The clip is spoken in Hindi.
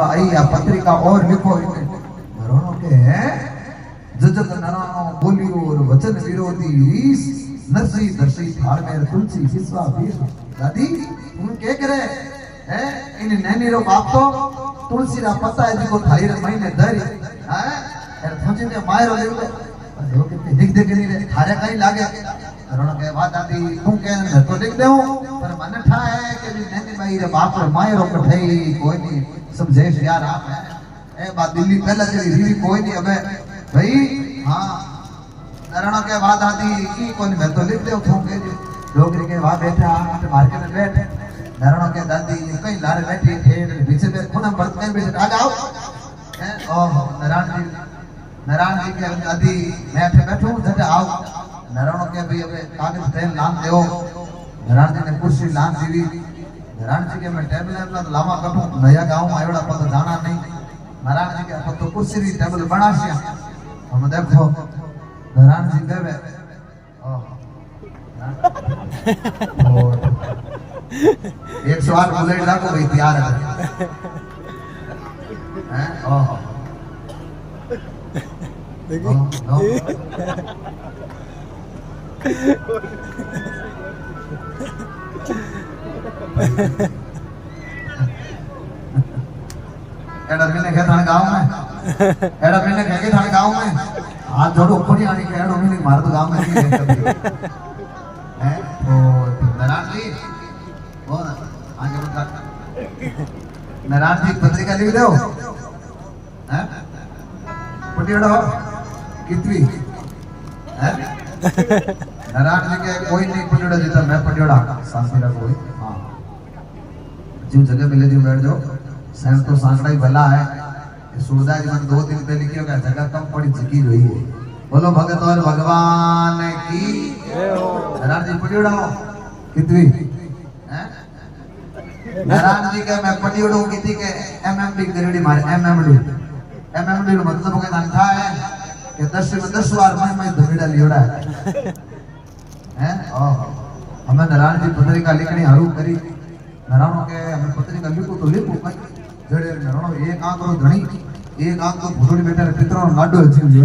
आई आ पत्रिका और लिखो घरों के हैं जजत नरानो बोलियो और वचन विरोधी रीस नरसी दर्शी थार में तुलसी विश्वा वीर दादी तुम के करे है इन नैनी रो बाप तो तुलसी रा पत्ता है जिको थारी रे महीने धरी हैं अरे सोचे के मायरो ले लो के दिख दे के नहीं रे थारे कहीं लागे घरों के बात दादी तुम के न तो दिख देऊ पर मन ठा है कि नैनी भाई रे बाप रे मायरो कठई कोई नहीं समझे यार आप है ए बात दिल्ली पहले चली रीवी कोई नहीं अबे भाई हां नरणा के बाद आदि की कौन मैं तो लिख दे उठो के डोगरी के वहां बैठा मार्केट में बैठ नरणा के दादी कहीं लारे बैठी थे पीछे पे खुना बर्त में बैठ आ जाओ है ओह नारायण जी के दादी मैं बैठूं जट आओ नरणा के भाई अबे कागज पेन लान देओ नारायण जी ने कुर्सी लान दीवी नारायण जी के मैं टेबल अपना लामा कटू नया गांव में आयोड़ा पता जाना नहीं नारायण जी के अपन तो कुर्सी री टेबल बनासिया हम देखो नारायण जी देवे ओह 108 बुलेट लाको भाई तैयार है हैं ओह देखिए एड़ा मैंने कहा था गांव में एड़ा मैंने कहा था गांव में हाथ जोड़ो ऊपर ही आने के एड़ा मैंने मार तो गांव में नहीं है कभी हैं तो नारायण जी वो आगे बता नारायण जी पत्रिका लिख दो हैं पटियाड़ा कितनी हैं नारायण जी के कोई नहीं पटियाड़ा जीता मैं पटियाड़ा सांसीरा कोई हां जो जगह मिले जो बैठ जाओ सैम तो सांकड़ा ही भला है सूरदास जी ने 2 दिन पहले किया क्या जगह कम पड़ी जिकी हुई है बोलो भगत और भगवान की जय हो नारायण जी पड़ी उड़ाओ कितनी हैं नारायण जी के मैं पड़ी उड़ाऊं कितनी के एमएमडी करेड़ी मारे एमएमडी नो मतलब के नाम था है कि 10 में 10 बार मैं धमीड़ा लियोड़ा है हैं ओह हमें नारायण जी पत्रिका लिखनी हरू करी नारायण के हमें पत्रिका लिखो तो लिखो भाई जड़े नारायण एक आंख रो धणी एक आंख तो भूतड़ी बेटा पितरो लाडो है जीव